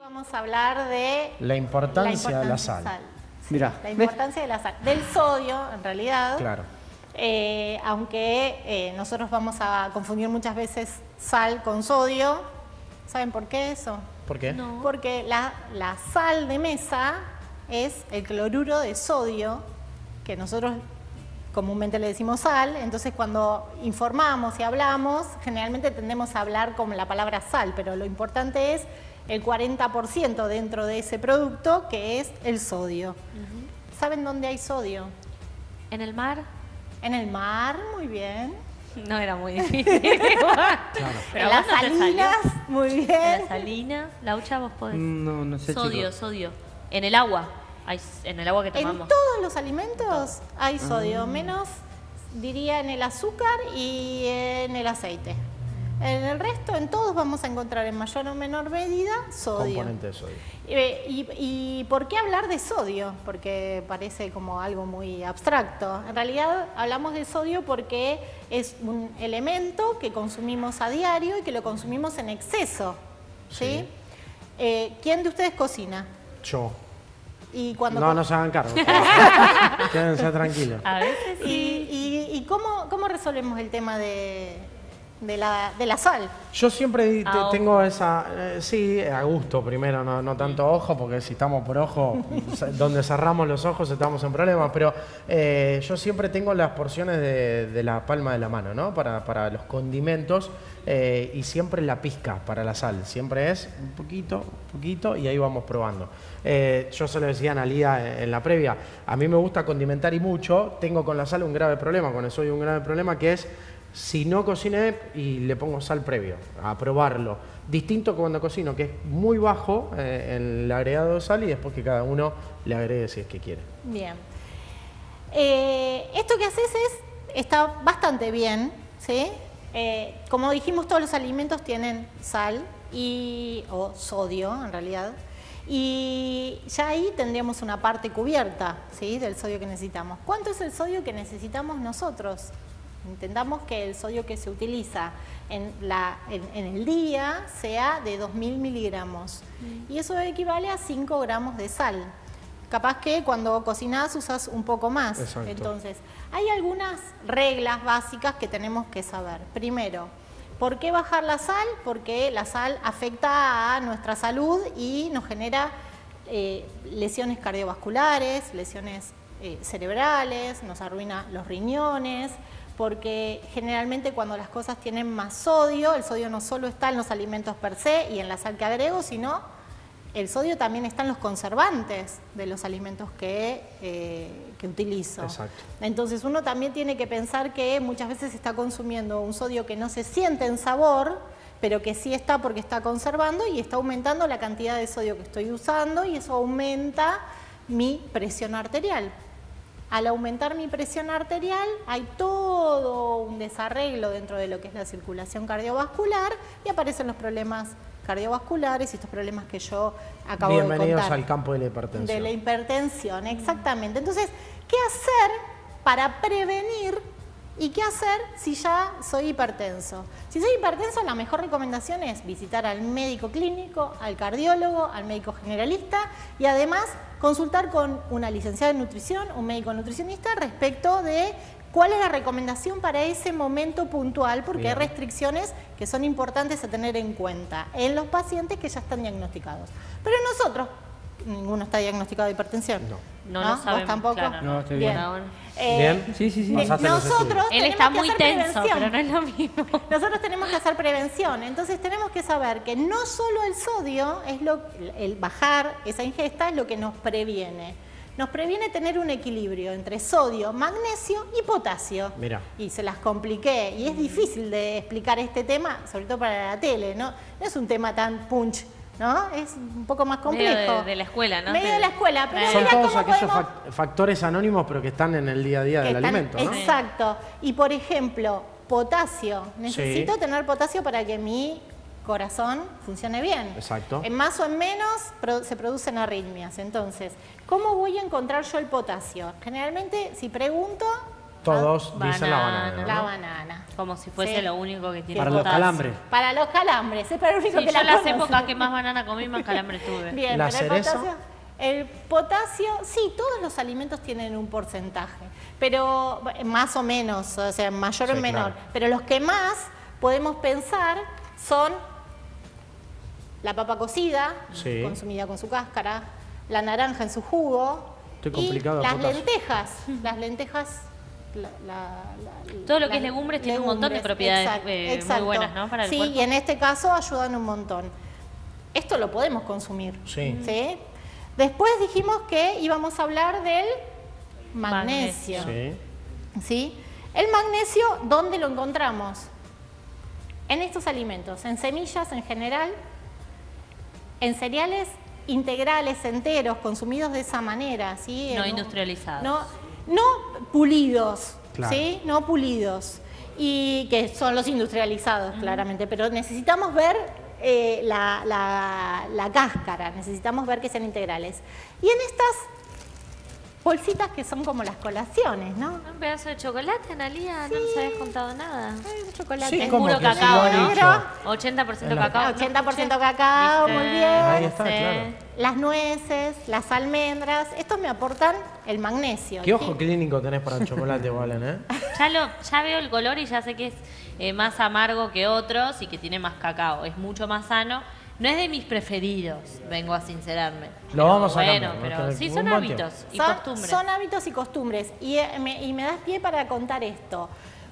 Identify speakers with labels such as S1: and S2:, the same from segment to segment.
S1: Vamos a hablar de
S2: la importancia de la sal.
S3: Mirá,
S1: La importancia de la sal, del sodio en realidad.
S2: Claro.
S1: Aunque nosotros vamos a confundir muchas veces sal con sodio. ¿Saben por qué eso?
S2: ¿Por qué?
S4: No.
S1: Porque la sal de mesa es el cloruro de sodio, que nosotros comúnmente le decimos sal. Entonces cuando informamos y hablamos, generalmente tendemos a hablar con la palabra sal, pero lo importante es el 40% dentro de ese producto, que es el sodio. ¿Saben dónde hay sodio?
S4: ¿En el mar?
S1: En el mar, muy bien.
S4: No era muy difícil.
S2: Claro.
S4: Pero
S1: En
S4: a
S1: las
S4: vos no te salió.
S1: salinas, muy
S4: En
S1: bien.
S4: las salinas. Laucha, vos podés.
S3: No sé,
S4: Sodio,
S3: chicos.
S4: sodio. En el agua. En el agua que
S1: En
S4: tomamos.
S1: todos los alimentos hay sodio, menos diría en el azúcar y en el aceite. En el resto, en todos vamos a encontrar en mayor o menor medida sodio.
S2: Componente de sodio.
S1: ¿Y por qué hablar de sodio? Porque parece como algo muy abstracto. En realidad hablamos de sodio porque es un elemento que consumimos a diario y que lo consumimos en exceso. ¿Sí? ¿Quién de ustedes cocina?
S2: Yo.
S1: Y cuando
S2: No se hagan cargo. Quédense tranquilos.
S4: A veces sí.
S1: ¿Y cómo resolvemos el tema de la sal?
S2: Yo siempre
S4: A
S2: tengo esa... sí, a gusto primero, no tanto ojo, porque si estamos por ojo, donde cerramos los ojos estamos en problemas, pero yo siempre tengo las porciones de la palma de la mano, ¿no? Para los condimentos, y siempre la pizca para la sal. Siempre es un poquito, y ahí vamos probando. Yo se lo decía a Analía en la previa, a mí me gusta condimentar y mucho, tengo con la sal un grave problema, con el sodio un grave problema, que es si no cociné y le pongo sal previo, a probarlo. Distinto que cuando cocino, que es muy bajo en el agregado de sal, y después que cada uno le agregue si es que quiere.
S1: Bien. Esto que haces está bastante bien, ¿sí? Como dijimos, todos los alimentos tienen sal o sodio, en realidad. Y ya ahí tendríamos una parte cubierta, ¿sí? Del sodio que necesitamos. ¿Cuánto es el sodio que necesitamos nosotros? Entendamos que el sodio que se utiliza en el día sea de 2000 miligramos. Y eso equivale a 5 gramos de sal. Capaz que cuando cocinás usas un poco más.
S2: Exacto.
S1: Entonces, hay algunas reglas básicas que tenemos que saber. Primero, ¿por qué bajar la sal? Porque la sal afecta a nuestra salud y nos genera lesiones cardiovasculares, lesiones cerebrales, nos arruina los riñones, porque generalmente cuando las cosas tienen más sodio, el sodio no solo está en los alimentos per se y en la sal que agrego, sino el sodio también está en los conservantes de los alimentos que utilizo.
S2: Exacto.
S1: Entonces uno también tiene que pensar que muchas veces está consumiendo un sodio que no se siente en sabor, pero que sí está porque está conservando y está aumentando la cantidad de sodio que estoy usando, y eso aumenta mi presión arterial. Al aumentar mi presión arterial hay todo un desarreglo dentro de lo que es la circulación cardiovascular y aparecen los problemas cardiovasculares y estos problemas que yo acabo de contar.
S2: Bienvenidos al campo de la hipertensión.
S1: De la hipertensión, exactamente. Entonces, ¿qué hacer para prevenir y qué hacer si ya soy hipertenso? Si soy hipertenso, la mejor recomendación es visitar al médico clínico, al cardiólogo, al médico generalista y además consultar con una licenciada en nutrición, un médico nutricionista respecto de cuál es la recomendación para ese momento puntual, porque
S2: Bien.
S1: hay restricciones que son importantes a tener en cuenta en los pacientes que ya están diagnosticados. Pero nosotros, ninguno está diagnosticado de hipertensión.
S4: No lo sabemos.
S1: ¿Vos tampoco?
S4: Claro,
S3: No, estoy
S1: Bien.
S3: bien.
S4: Ahora.
S2: ¿Bien?
S3: Sí.
S2: Pasaste los
S1: Nosotros
S4: Él
S1: tenemos
S4: está
S1: que
S4: muy
S1: hacer
S4: tenso,
S1: prevención.
S4: pero no es lo mismo.
S1: Nosotros tenemos que hacer prevención, entonces tenemos que saber que no solo el sodio, el bajar esa ingesta es lo que nos previene. Nos previene tener un equilibrio entre sodio, magnesio y potasio.
S2: Mirá.
S1: Y se las compliqué, y es difícil de explicar este tema, sobre todo para la tele, ¿no? No es un tema tan punch, ¿no? Es un poco más complejo.
S4: Medio de la escuela, ¿no?
S1: Medio de la escuela, pero
S2: Son
S1: mira
S2: todos
S1: cómo
S2: aquellos
S1: podemos...
S2: factores anónimos, pero que están en el día a día
S1: que
S2: del
S1: están-
S2: alimento, ¿no?
S1: Exacto. Y por ejemplo, potasio. Necesito
S2: Sí.
S1: tener potasio para que mi corazón funcione bien.
S2: Exacto.
S1: En más o en menos se producen arritmias. Entonces, ¿cómo voy a encontrar yo el potasio? Generalmente, si pregunto,
S2: Todos dicen la banana, ¿no?
S1: La banana.
S4: Como si fuese
S1: Sí.
S4: lo único que tiene
S3: Para los
S4: potasio.
S3: calambres.
S1: Para los calambres, es para lo único
S4: Sí,
S1: que
S4: yo
S1: la
S4: las
S1: conoce.
S4: épocas que más banana comí, más calambre tuve.
S1: Bien,
S2: ¿La
S1: pero
S2: cereza?
S1: el potasio, sí, todos los alimentos tienen un porcentaje, pero más o menos, o sea, mayor o
S2: Sí,
S1: menor.
S2: claro.
S1: Pero los que más podemos pensar son la papa cocida,
S2: Sí.
S1: consumida con su cáscara, la naranja en su jugo,
S2: Estoy
S1: y
S2: complicado,
S1: las
S2: potasio.
S1: lentejas. Las lentejas.
S4: Todo lo que
S1: las
S4: es legumbres tiene un montón de propiedades muy buenas, ¿no? Para el
S1: sí,
S4: cuerpo.
S1: y en este caso ayudan un montón. Esto lo podemos consumir.
S2: Sí.
S1: ¿Sí? Después dijimos que íbamos a hablar del magnesio.
S2: Sí.
S1: ¿Sí? El magnesio, ¿dónde lo encontramos? En estos alimentos, en semillas en general, en cereales integrales, enteros, consumidos de esa manera, ¿sí?
S4: No industrializados.
S1: No pulidos,
S2: Claro.
S1: ¿sí? No pulidos. Y que son los industrializados, claramente. Pero necesitamos ver la cáscara, necesitamos ver que sean integrales. Y en estas bolsitas que son como las colaciones, ¿no?
S4: Un pedazo de chocolate, Analia, no nos habías contado nada.
S1: Un chocolate.
S2: Sí,
S4: Es
S2: ¿cómo
S4: puro
S2: que sí
S4: cacao,
S2: lo
S4: ¿no?
S2: he dicho?
S4: 80%
S2: La-
S4: cacao.
S1: 80% cacao, muy bien.
S2: Ahí está, claro.
S1: Las nueces, las almendras, estos me aportan el magnesio.
S2: ¿Qué ojo clínico tenés para el chocolate, Valen, eh?
S4: Ya veo el color y ya sé que es más amargo que otros y que tiene más cacao. Es mucho más sano. No es de mis preferidos, vengo a sincerarme.
S2: Lo vamos a
S4: Bueno,
S2: cambiar,
S4: pero
S2: ¿no?
S4: sí
S2: Un
S4: son
S2: buen
S4: hábitos y
S1: Son-
S4: costumbres.
S1: Son hábitos y costumbres. Y me das pie para contar esto.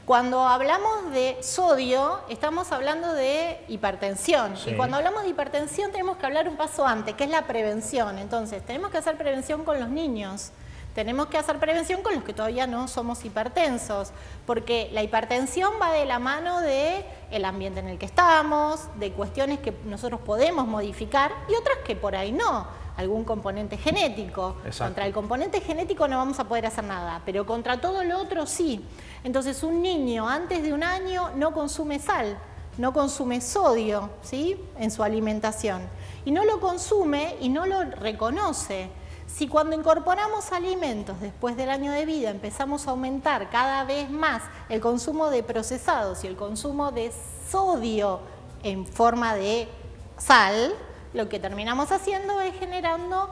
S1: Cuando hablamos de sodio, estamos hablando de hipertensión.
S2: Sí.
S1: Y cuando hablamos de hipertensión tenemos que hablar un paso antes, que es la prevención. Entonces, tenemos que hacer prevención con los niños. Tenemos que hacer prevención con los que todavía no somos hipertensos, porque la hipertensión va de la mano del ambiente en el que estamos, de cuestiones que nosotros podemos modificar y otras que por ahí no, algún componente genético.
S2: Exacto.
S1: Contra el componente genético no vamos a poder hacer nada, pero contra todo lo otro sí. Entonces un niño antes de 1 año no consume sal, no consume sodio, ¿sí? En su alimentación. Y no lo consume y no lo reconoce. Si cuando incorporamos alimentos después del año de vida empezamos a aumentar cada vez más el consumo de procesados y el consumo de sodio en forma de sal, lo que terminamos haciendo es generando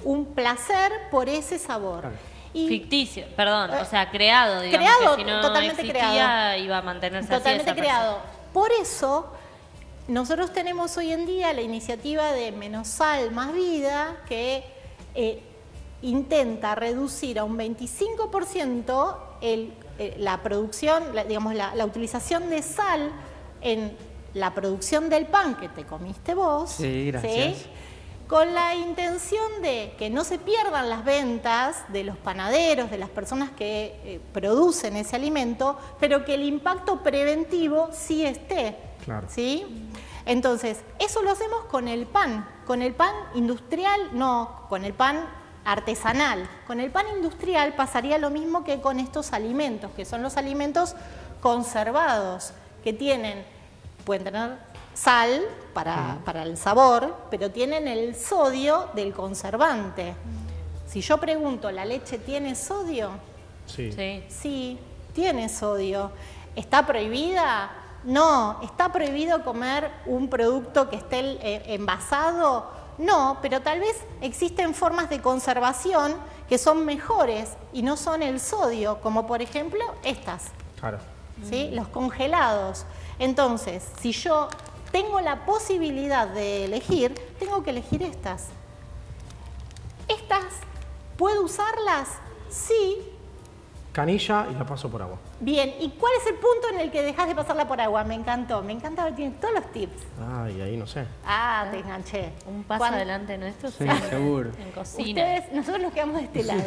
S1: un placer por ese sabor.
S2: Claro.
S1: Y
S4: Ficticio, perdón, o sea, creado, digamos,
S1: creado,
S4: que si no
S1: totalmente
S4: existía
S1: creado.
S4: iba a mantenerse
S1: totalmente
S4: así esa
S1: creado. Por eso, nosotros tenemos hoy en día la iniciativa de Menos Sal, Más Vida, que intenta reducir a un 25% la producción, digamos, la utilización de sal en la producción del pan que te comiste vos.
S3: Sí, gracias.
S1: Con la intención de que no se pierdan las ventas de los panaderos, de las personas que producen ese alimento, pero que el impacto preventivo sí esté.
S2: Claro.
S1: ¿Sí? Entonces, eso lo hacemos con el pan industrial, no, con el pan artesanal. Con el pan industrial pasaría lo mismo que con estos alimentos, que son los alimentos conservados, que pueden tener sal para el sabor, pero tienen el sodio del conservante. Si yo pregunto, ¿la leche tiene sodio?
S2: Sí.
S4: Sí.
S1: Sí, tiene sodio. ¿Está prohibida? No. ¿Está prohibido comer un producto que esté envasado? No, pero tal vez existen formas de conservación que son mejores y no son el sodio, como por ejemplo estas,
S2: Claro.
S1: ¿sí? Los congelados. Entonces, si yo tengo la posibilidad de elegir, tengo que elegir estas. ¿Estas puedo usarlas? Sí.
S2: Canilla y la paso por agua.
S1: Bien, ¿y cuál es el punto en el que dejas de pasarla por agua? Me encantó, tienes todos los tips.
S2: Ay, ahí no sé.
S1: Ah, te enganché.
S4: Un paso
S1: Cuando-
S4: adelante nuestro,
S3: Sí, seguro.
S4: en cocina.
S1: Nosotros nos quedamos de este lado.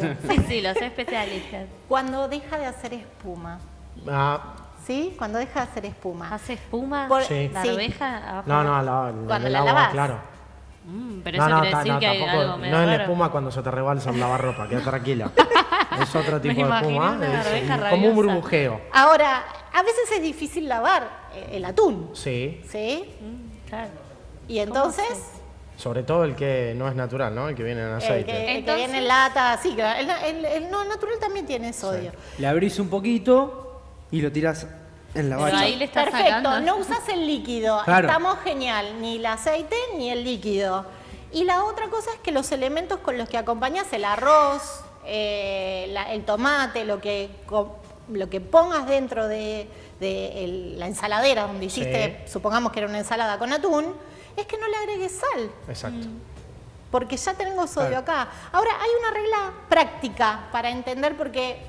S4: Sí, los especialistas.
S1: Cuando deja de hacer espuma,
S2: Ah,
S1: ¿sí? Cuando deja de hacer espuma.
S4: ¿Hace espuma?
S2: Sí.
S4: ¿La
S1: Sí.
S4: arveja? abajo?
S2: no,
S1: Cuando
S2: el
S1: la
S2: agua,
S1: lavas.
S2: claro.
S4: Pero
S2: No,
S4: eso
S2: no,
S4: quiere decir que hay
S2: tampoco.
S4: algo medio
S2: No es la
S4: raro.
S2: espuma cuando se te rebalsa en lavarropa, queda tranquila. Es otro tipo de
S4: imaginé
S2: espuma.
S4: una
S2: Es
S4: arveja
S2: como un
S4: rabiosa.
S2: burbujeo.
S1: Ahora, a veces es difícil lavar el atún,
S2: Sí.
S1: ¿sí?
S4: Claro.
S1: Y entonces
S2: Sobre todo el que no es natural, ¿no? El que viene en aceite.
S1: El que
S4: Entonces-
S1: viene en lata, sí, el no natural también tiene sodio.
S3: Le abrís un poquito y lo tirás en la
S4: Pero
S3: bacha.
S4: ahí le estás
S1: Perfecto,
S4: sacando.
S1: no usas el líquido,
S3: Claro.
S1: estamos genial, ni el aceite ni el líquido. Y la otra cosa es que los elementos con los que acompañas el arroz, el tomate, lo que pongas dentro de la ensaladera donde hiciste,
S2: Sí.
S1: supongamos que era una ensalada con atún, es que no le agregues sal.
S2: Exacto.
S1: Porque ya tengo sodio
S3: Claro.
S1: acá. Ahora, hay una regla práctica para entender, porque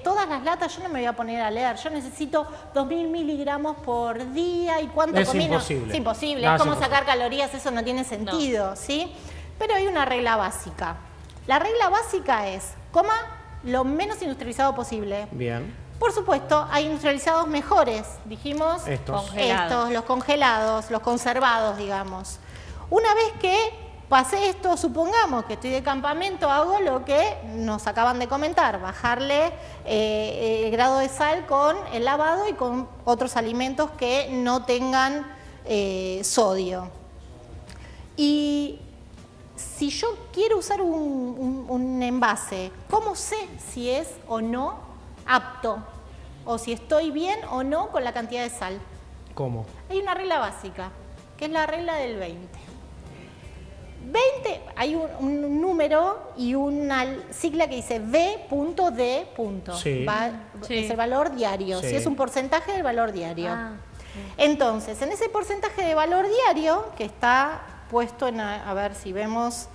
S1: todas las latas yo no me voy a poner a leer. Yo necesito 2000 miligramos por día y cuánto
S2: Es
S1: comí. No,
S2: imposible.
S1: es imposible.
S2: No,
S1: es como
S2: es
S1: sacar calorías, eso no tiene sentido, ¿sí? Pero hay una regla básica. La regla básica es, coma lo menos industrializado posible.
S2: Bien.
S1: Por supuesto, hay industrializados mejores, dijimos.
S2: Estos.
S4: Congelados.
S1: Los congelados, los conservados, digamos. Una vez que pasé esto, supongamos que estoy de campamento, hago lo que nos acaban de comentar, bajarle el grado de sal con el lavado y con otros alimentos que no tengan sodio. Y si yo quiero usar un envase, ¿cómo sé si es o no apto? O si estoy bien o no con la cantidad de sal.
S2: ¿Cómo?
S1: Hay una regla básica, que es la regla del 20. 20, hay un número y una sigla que dice V.D.
S2: Sí.
S4: Sí.
S1: Es el valor diario,
S2: Sí.
S1: si es un porcentaje del valor diario.
S4: Ah,
S1: Entonces, en ese porcentaje de valor diario, que está puesto en, a ver si vemos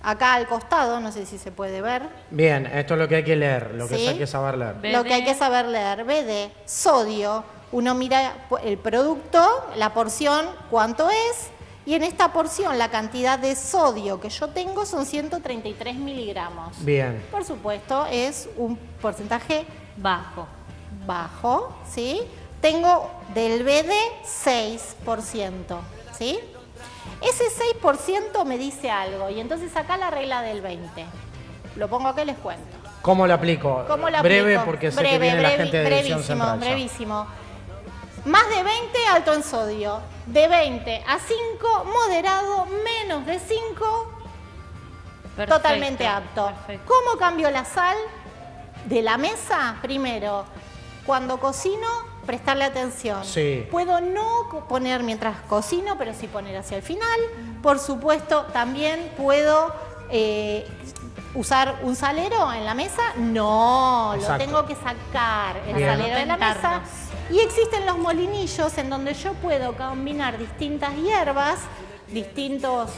S1: acá al costado, no sé si se puede ver,
S2: Bien, esto es lo que hay que leer, lo que
S1: Sí.
S2: hay que saber leer.
S4: BD.
S1: lo que hay que saber leer, BD, sodio, uno mira el producto, la porción, cuánto es, y en esta porción la cantidad de sodio que yo tengo son 133 miligramos.
S2: Bien.
S1: Por supuesto, es un porcentaje
S4: bajo.
S1: bajo, ¿sí? Tengo del BD 6%, ¿sí? Ese 6% me dice algo, y entonces acá la regla del 20. Lo pongo acá y les cuento.
S2: ¿Cómo lo aplico?
S1: ¿Cómo lo
S2: Breve,
S1: aplico?
S2: porque sé que viene la gente de Edición
S1: brevísimo,
S2: Central ya.
S1: brevísimo. Más de 20, alto en sodio. De 20 a 5, moderado. Menos de 5,
S4: Perfecto,
S1: totalmente apto.
S4: perfecto.
S1: ¿Cómo cambio la sal de la mesa? Primero, cuando cocino, prestarle atención.
S2: Sí.
S1: Puedo no poner mientras cocino, pero sí poner hacia el final. Por supuesto, también puedo usar un salero en la mesa. No,
S2: Exacto.
S1: lo tengo que sacar el
S2: Bien.
S1: salero de la mesa.
S4: Tentarnos.
S1: Y existen los molinillos en donde yo puedo combinar distintas hierbas, distintas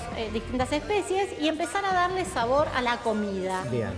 S1: especies y empezar a darle sabor a la comida.
S2: Bien.